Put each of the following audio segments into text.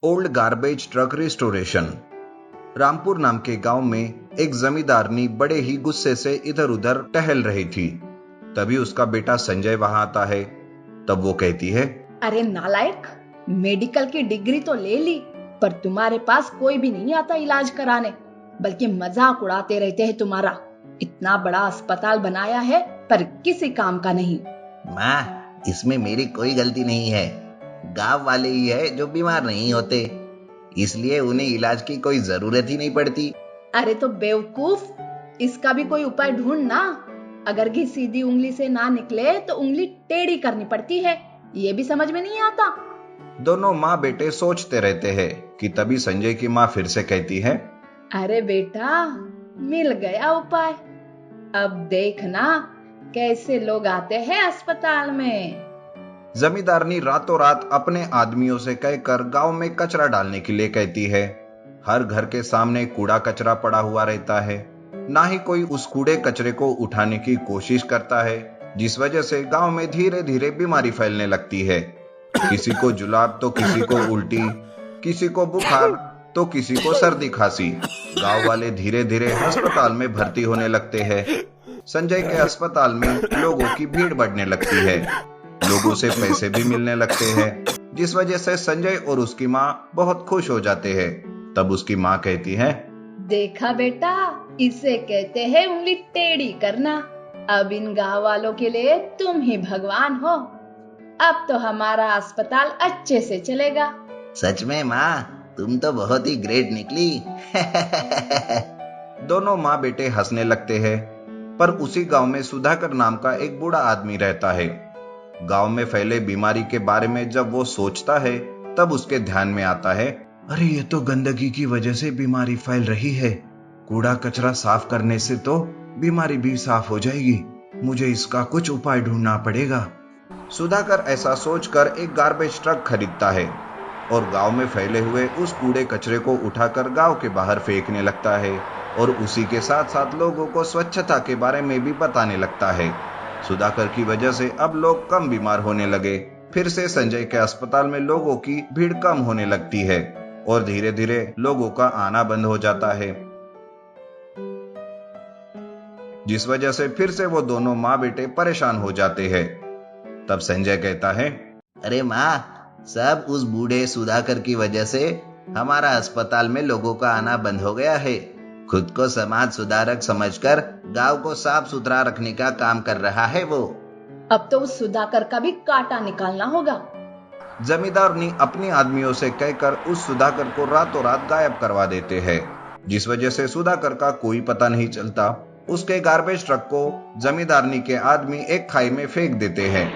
Old garbage truck restoration. Rampur नाम के गांव में एक जमींदारनी बड़े ही गुस्से से इधर उधर टहल रही थी। तभी उसका बेटा संजय वहां आता है। तब वो कहती है, अरे नालायक, मेडिकल की डिग्री तो ले ली, पर तुम्हारे पास कोई भी नहीं आता इलाज कराने, बल्कि मजाक उड़ाते रहते हैं तुम्हारा। इतना बड़ा अस्पताल बनाया है पर किसी काम का नहीं। माँ, इसमें मेरी कोई गलती नहीं है। गांव वाले ही है जो बीमार नहीं होते, इसलिए उन्हें इलाज की कोई जरूरत ही नहीं पड़ती। अरे तो बेवकूफ, इसका भी कोई उपाय ढूंढ ना। अगर घी सीधी उंगली से ना निकले तो उंगली टेढ़ी करनी पड़ती है, ये भी समझ में नहीं आता। दोनों माँ बेटे सोचते रहते हैं कि तभी संजय की माँ फिर से कहती है, अरे बेटा, मिल गया उपाय। अब देखना कैसे लोग आते हैं अस्पताल में। जमींदारनी रातों रात अपने आदमियों से कहकर गांव में कचरा डालने के लिए कहती है। हर घर के सामने कूड़ा कचरा पड़ा हुआ रहता है, ना ही कोई उस कूड़े कचरे को उठाने की कोशिश करता है, जिस वजह से गांव में धीरे धीरे बीमारी फैलने लगती है। किसी को जुलाब तो किसी को उल्टी, किसी को बुखार तो किसी को सर्दी खांसी। गांव वाले धीरे धीरे अस्पताल में भर्ती होने लगते हैं। संजय के अस्पताल में लोगों की भीड़ बढ़ने लगती है, लोगों से पैसे भी मिलने लगते हैं, जिस वजह से संजय और उसकी माँ बहुत खुश हो जाते हैं। तब उसकी माँ कहती है, देखा बेटा, इसे कहते हैं उंगली टेढ़ी करना। अब इन गांव वालों के लिए तुम ही भगवान हो। अब तो हमारा अस्पताल अच्छे से चलेगा। सच में माँ, तुम तो बहुत ही ग्रेट निकली। दोनों माँ बेटे हंसने लगते हैं। पर उसी गांव में सुधाकर नाम का एक बूढ़ा आदमी रहता है। गांव में फैले बीमारी के बारे में जब वो सोचता है, तब उसके ध्यान में आता है, अरे ये तो गंदगी की वजह से बीमारी फैल रही है। कूड़ा कचरा साफ करने से तो बीमारी भी साफ हो जाएगी। मुझे इसका कुछ उपाय ढूंढना पड़ेगा। सुधाकर ऐसा सोचकर एक गार्बेज ट्रक खरीदता है और गांव में फैले हुए उस कूड़े कचरे को उठाकर गांव के बाहर फेंकने लगता है और उसी के साथ साथ लोगों को स्वच्छता के बारे में भी बताने लगता है। सुधाकर की वजह से अब लोग कम बीमार होने लगे। फिर से संजय के अस्पताल में लोगों की भीड़ कम होने लगती है और धीरे धीरे लोगों का आना बंद हो जाता है, जिस वजह से फिर से वो दोनों माँ बेटे परेशान हो जाते हैं। तब संजय कहता है, अरे माँ, सब उस बूढ़े सुधाकर की वजह से हमारा अस्पताल में लोगों का आना बंद हो गया है। खुद को समाज सुधारक समझकर गांव को साफ सुथरा रखने का काम कर रहा है वो। अब तो उस सुधाकर का भी कांटा निकालना होगा। जमींदार ने अपने आदमियों से कहकर उस सुधाकर को रातों रात गायब करवा देते हैं, जिस वजह से सुधाकर का कोई पता नहीं चलता। उसके गार्बेज ट्रक को जमींदारनी के आदमी एक खाई में फेंक देते हैं।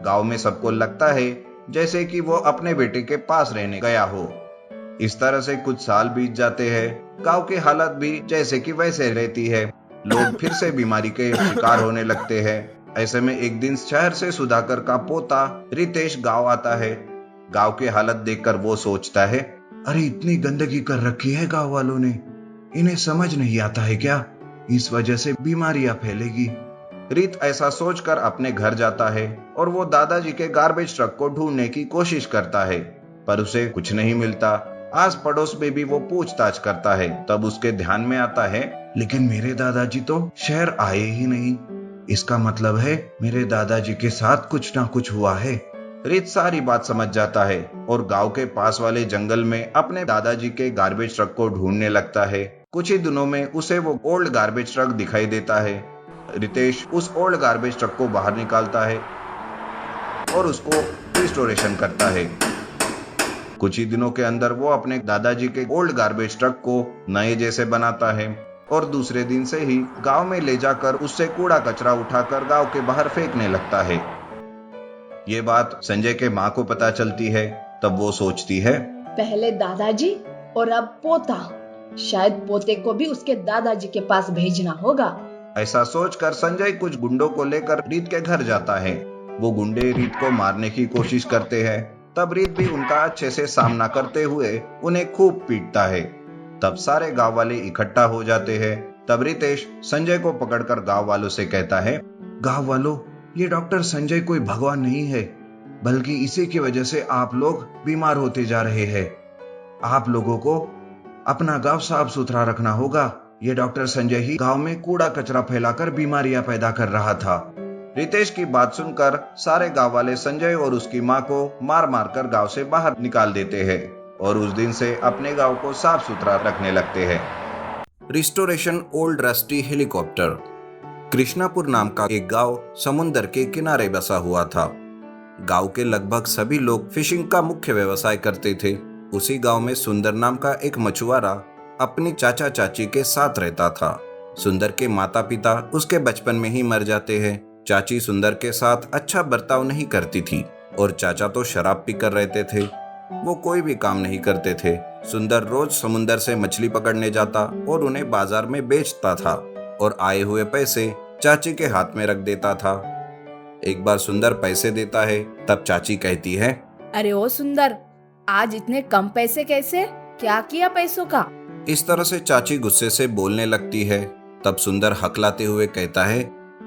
गांव में सबको लगता है जैसे कि वो अपने बेटे के पास रहने गया हो। इस तरह से कुछ साल बीत जाते हैं। गांव की हालत भी जैसे कि वैसे रहती है। लोग फिर से बीमारी के शिकार होने लगते हैं। ऐसे में एक दिन शहर से सुधाकर का पोता रितेश गांव आता है। गांव की हालत देखकर वो सोचता है, अरे इतनी गंदगी कर रखी है गांव वालों ने, इन्हें समझ नहीं आता है क्या? इस वजह से बीमारियां फैलेगी। रीत ऐसा सोचकर अपने घर जाता है और वो दादाजी के गार्बेज ट्रक को ढूंढने की कोशिश करता है, पर उसे कुछ नहीं मिलता। आस पड़ोस में भी वो पूछताछ करता है। तब उसके ध्यान में आता है, लेकिन मेरे दादाजी तो शहर आए ही नहीं। इसका मतलब है मेरे दादाजी के साथ कुछ ना कुछ हुआ है। रीत सारी बात समझ जाता है और गांव के पास वाले जंगल में अपने दादाजी के गार्बेज ट्रक को ढूंढने लगता है। कुछ ही दिनों में उसे वो ओल्ड गार्बेज ट्रक दिखाई देता है। रितेश उस ओल्ड गार्बेज ट्रक को बाहर निकालता है और उसको रिस्टोरेशन करता है। कुछ ही दिनों के अंदर वो अपने दादाजी के ओल्ड गार्बेज ट्रक को नए जैसे बनाता है और दूसरे दिन से ही गांव में ले जाकर उससे कूड़ा कचरा उठाकर गांव के बाहर फेंकने लगता है। ये बात संजय के माँ को पता चलती है। तब वो सोचती है, पहले दादाजी और अब पोता, शायद पोते को भी उसके दादाजी के पास भेजना होगा। ऐसा सोचकर संजय कुछ गुंडों को लेकर रीत के घर जाता है। वो गुंडे रीत को मारने की कोशिश करते हैं। तब रीत भी उनका अच्छे से सामना करते हुए उन्हें खूब पीटता है। तब सारे गांव वाले इकट्ठा हो जाते हैं। तब रितेश संजय को पकड़कर गांव वालों से कहता है, गांव वालों, ये डॉक्टर संजय कोई भगवान नहीं है, बल्कि इसी की वजह से आप लोग बीमार होते जा रहे हैं। आप लोगों को अपना गांव साफ सुथरा रखना होगा। ये डॉक्टर संजय ही गांव में कूड़ा कचरा फैलाकर बीमारियां पैदा कर रहा था। रितेश की बात सुनकर सारे गांव वाले संजय और उसकी मां को मार मार कर गांव से बाहर निकाल देते हैं और उस दिन से अपने गांव को साफ सुथरा रखने लगते हैं। Restoration old rusty helicopter. Krishnapur नाम का एक गांव समुद्र के किनारे बसा हुआ था। गांव के लगभग सभी लोग फिशिंग का मुख्य व्यवसाय करते थे। उसी गांव में सुंदर नाम का एक मछुआरा अपनी चाचा चाची के साथ रहता था। सुंदर के माता पिता उसके बचपन में ही मर जाते हैं। चाची सुंदर के साथ अच्छा बर्ताव नहीं करती थी और चाचा तो शराब पीकर रहते थे। वो कोई भी काम नहीं करते थे। सुंदर रोज समुंदर से मछली पकड़ने जाता और उन्हें बाजार में बेचता था और आए हुए पैसे चाची के हाथ में रख देता था। एक बार सुंदर पैसे देता है, तब चाची कहती है, अरे ओ सुंदर, आज इतने कम पैसे कैसे? क्या किया पैसों का? इस तरह से चाची गुस्से से बोलने लगती है। तब सुंदर हकलाते हुए कहता है,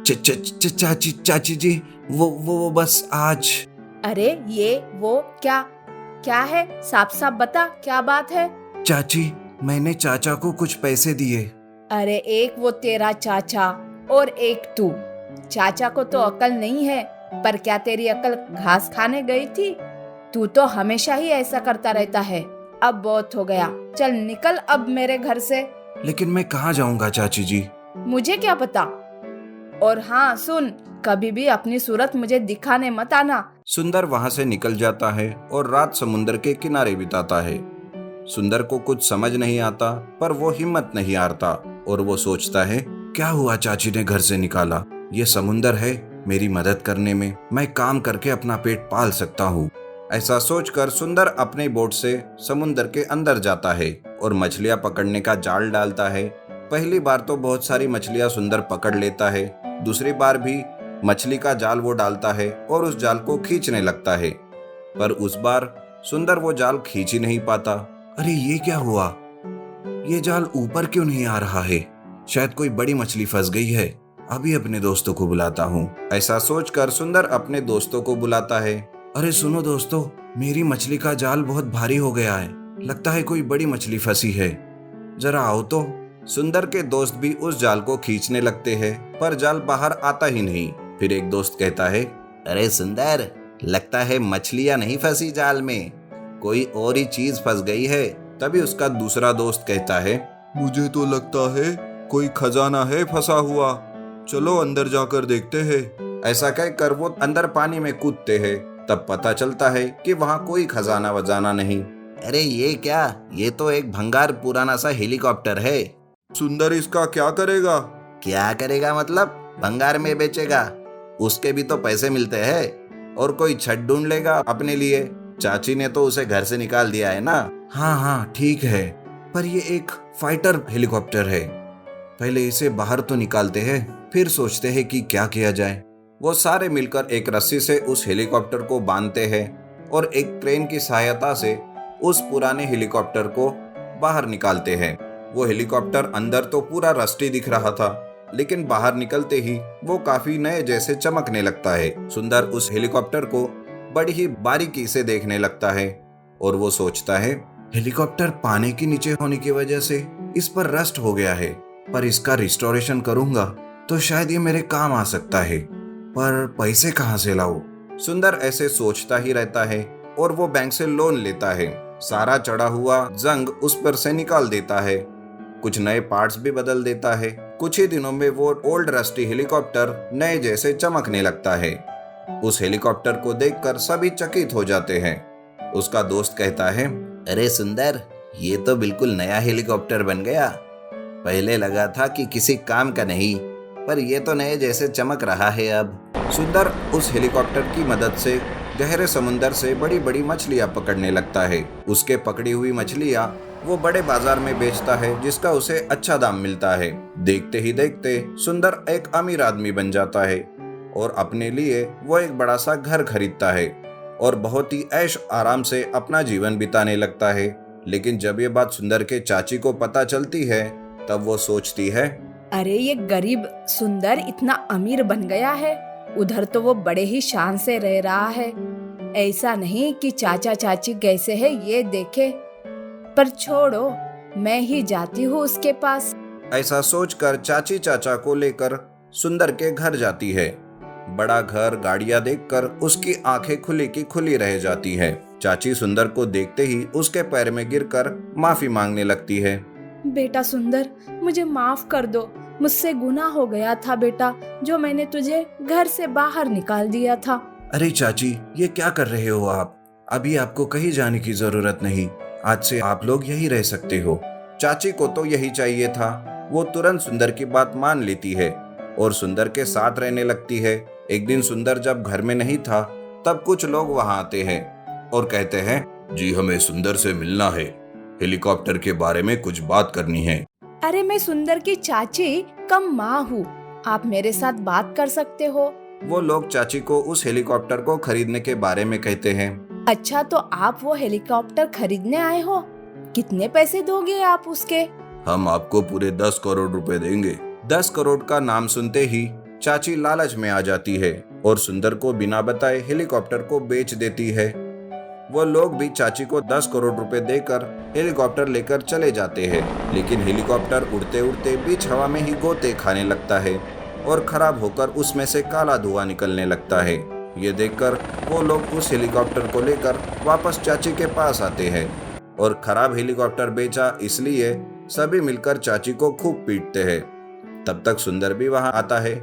चाची जी, वो बस आज। अरे ये वो क्या है? साफ साफ बता, क्या बात है? चाची, मैंने चाचा को कुछ पैसे दिए। अरे एक वो तेरा चाचा और एक तू। चाचा को तो अकल नहीं है, पर क्या तेरी अकल घास खाने गई थी? तू तो हमेशा ही ऐसा करता रहता है। अब बहुत हो गया, चल निकल अब मेरे घर से। लेकिन मैं कहाँ जाऊंगा चाची जी? मुझे क्या पता। और हाँ सुन, कभी भी अपनी सूरत मुझे दिखाने मत आना। सुंदर वहाँ से निकल जाता है और रात समुद्र के किनारे बिताता है। सुंदर को कुछ समझ नहीं आता, पर वो हिम्मत नहीं हारता और वो सोचता है, क्या हुआ चाची ने घर से निकाला? ये समुंदर है मेरी मदद करने में, मैं काम करके अपना पेट पाल सकता हूँ। ऐसा सोचकर सुंदर अपने बोट से समुंदर के अंदर जाता है और मछलियां पकड़ने का जाल डालता है। पहली बार तो बहुत सारी मछलियां सुंदर पकड़ लेता है। दूसरी बार भी मछली का जाल वो डालता है और उस जाल को खींचने लगता है, पर उस बार सुंदर वो जाल खींच ही नहीं पाता। अरे ये क्या हुआ? ये जाल ऊपर क्यों नहीं आ रहा है? शायद कोई बड़ी मछली फंस गई है। अभी अपने दोस्तों को बुलाता हूँ। ऐसा सोचकर सुंदर अपने दोस्तों को बुलाता है। अरे सुनो दोस्तों, मेरी मछली का जाल बहुत भारी हो गया है, लगता है कोई बड़ी मछली फंसी है, जरा आओ तो। सुंदर के दोस्त भी उस जाल को खींचने लगते हैं, पर जाल बाहर आता ही नहीं। फिर एक दोस्त कहता है, अरे सुंदर, लगता है मछलियां नहीं फंसी जाल में, कोई और ही चीज फंस गई है। तभी उसका दूसरा दोस्त कहता है, मुझे तो लगता है कोई खजाना है फंसा हुआ, चलो अंदर जाकर देखते हैं। ऐसा कहकर वो अंदर पानी में कूदते हैं। तब पता चलता है कि वहाँ कोई खजाना वजाना नहीं। अरे ये क्या? ये तो एक भंगार पुराना सा हेलीकॉप्टर है। सुंदर इसका क्या करेगा? क्या करेगा मतलब? भंगार में बेचेगा, उसके भी तो पैसे मिलते हैं। और कोई छत ढूंढ लेगा अपने लिए। चाची ने तो उसे घर से निकाल दिया है ना। हाँ ठीक है, पर ये एक फाइटर हेलीकॉप्टर है, पहले इसे बाहर तो निकालते हैं, फिर सोचते हैं कि क्या किया जाए। वो सारे मिलकर एक रस्सी से उस हेलीकॉप्टर को बांधते हैं और एक क्रेन की सहायता से उस पुराने हेलीकॉप्टर को बाहर निकालते हैं। वो हेलीकॉप्टर अंदर तो पूरा रस्टी दिख रहा था, लेकिन बाहर निकलते ही वो काफी नए जैसे चमकने लगता है। सुंदर उस हेलीकॉप्टर को बड़ी ही बारीकी से देखने लगता है और वो सोचता है, हेलीकॉप्टर पानी के नीचे होने की वजह से इस पर रस्ट हो गया है, पर इसका रिस्टोरेशन करूंगा तो शायद ये मेरे काम आ सकता है, पर पैसे कहाँ से लाऊं? सुंदर ऐसे सोचता ही रहता है और वो बैंक से लोन लेता है। सारा चढ़ा हुआ जंग उस पर से निकाल देता है, कुछ नए पार्ट्स भी बदल देता है। कुछ ही दिनों में वो ओल्ड रस्टी हेलीकॉप्टर नए जैसे चमकने लगता है। उस हेलीकॉप्टर को देखकर सभी चकित हो जाते हैं। उसका दोस्त कहता है, अरे सुंदर, ये तो बिल्कुल नया हेलीकॉप्टर बन गया। पहले लगा था कि किसी काम का नहीं, पर ये तो नए जैसे चमक रहा है अब। सुंदर उस हेलीकॉप्टर की मदद से गहरे समुंदर से बड़ी बड़ी मछलियां पकड़ने लगता है। उसके पकड़ी हुई मछलियां वो बड़े बाजार में बेचता है, जिसका उसे अच्छा दाम मिलता है। देखते ही देखते सुंदर एक अमीर आदमी बन जाता है और अपने लिए वो एक बड़ा सा घर खरीदता है और बहुत ही ऐश आराम से अपना जीवन बिताने लगता है। लेकिन जब ये बात सुंदर के चाची को पता चलती है, तब वो सोचती है, अरे ये गरीब सुंदर इतना अमीर बन गया है, उधर तो वो बड़े ही शान से रह रहा है। ऐसा नहीं कि चाचा चाची कैसे है ये देखे। पर छोड़ो, मैं ही जाती हूँ उसके पास। ऐसा सोचकर चाची चाचा को लेकर सुंदर के घर जाती है। बड़ा घर, गाड़ियां देखकर उसकी आंखें खुली की खुली रह जाती है। चाची सुंदर को देखते ही उसके पैर में गिरकर माफी मांगने लगती है। बेटा सुंदर, मुझे माफ कर दो, मुझसे गुनाह हो गया था बेटा, जो मैंने तुझे घर से बाहर निकाल दिया था। अरे चाची, ये क्या कर रहे हो आप? अभी आपको कहीं जाने की जरूरत नहीं, आज से आप लोग यही रह सकते हो। चाची को तो यही चाहिए था। वो तुरंत सुंदर की बात मान लेती है और सुंदर के साथ रहने लगती है। एक दिन सुंदर जब घर में नहीं था, तब कुछ लोग वहां आते हैं और कहते हैं, जी हमें सुंदर से मिलना है, हेलीकॉप्टर के बारे में कुछ बात करनी है। अरे मैं सुंदर की चाची कम माँ हूँ, आप मेरे साथ बात कर सकते हो। वो लोग चाची को उस हेलीकॉप्टर को खरीदने के बारे में कहते हैं। अच्छा, तो आप वो हेलीकॉप्टर खरीदने आए हो? कितने पैसे दोगे आप उसके? हम आपको पूरे 10 करोड़ रुपए देंगे। 10 करोड़ का नाम सुनते ही चाची लालच में आ जाती है और सुंदर को बिना बताए हेलीकॉप्टर को बेच देती है। वो लोग भी चाची को 10 करोड़ रुपए देकर हेलीकॉप्टर लेकर चले जाते हैं, लेकिन हेलीकॉप्टर उड़ते उड़ते बीच हवा में ही गोते खाने लगता है और खराब होकर उसमें से काला धुआं निकलने लगता है। ये देखकर वो लोग उस हेलीकॉप्टर को लेकर वापस चाची के पास आते हैं और खराब हेलीकॉप्टर बेचा इसलिए सभी मिलकर चाची को खूब पीटते हैं। तब तक सुंदर भी वहां आता है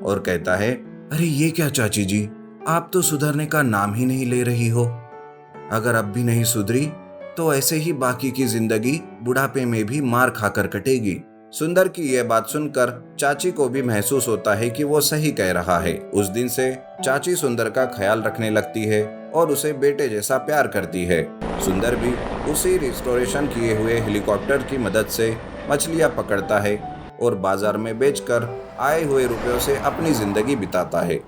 और कहता है, अरे ये क्या चाची जी, आप तो सुधरने का नाम ही नहीं ले रही हो। अगर अब भी नहीं सुधरी तो ऐसे ही बाकी की जिंदगी बुढ़ापे में भी मार खाकर कटेगी। सुंदर की यह बात सुनकर चाची को भी महसूस होता है कि वो सही कह रहा है। उस दिन से चाची सुंदर का ख्याल रखने लगती है और उसे बेटे जैसा प्यार करती है। सुंदर भी उसी रिस्टोरेशन किए हुए हेलीकॉप्टर की मदद से मछलियां पकड़ता है और बाजार में बेचकर आए हुए रुपयों से अपनी जिंदगी बिताता है।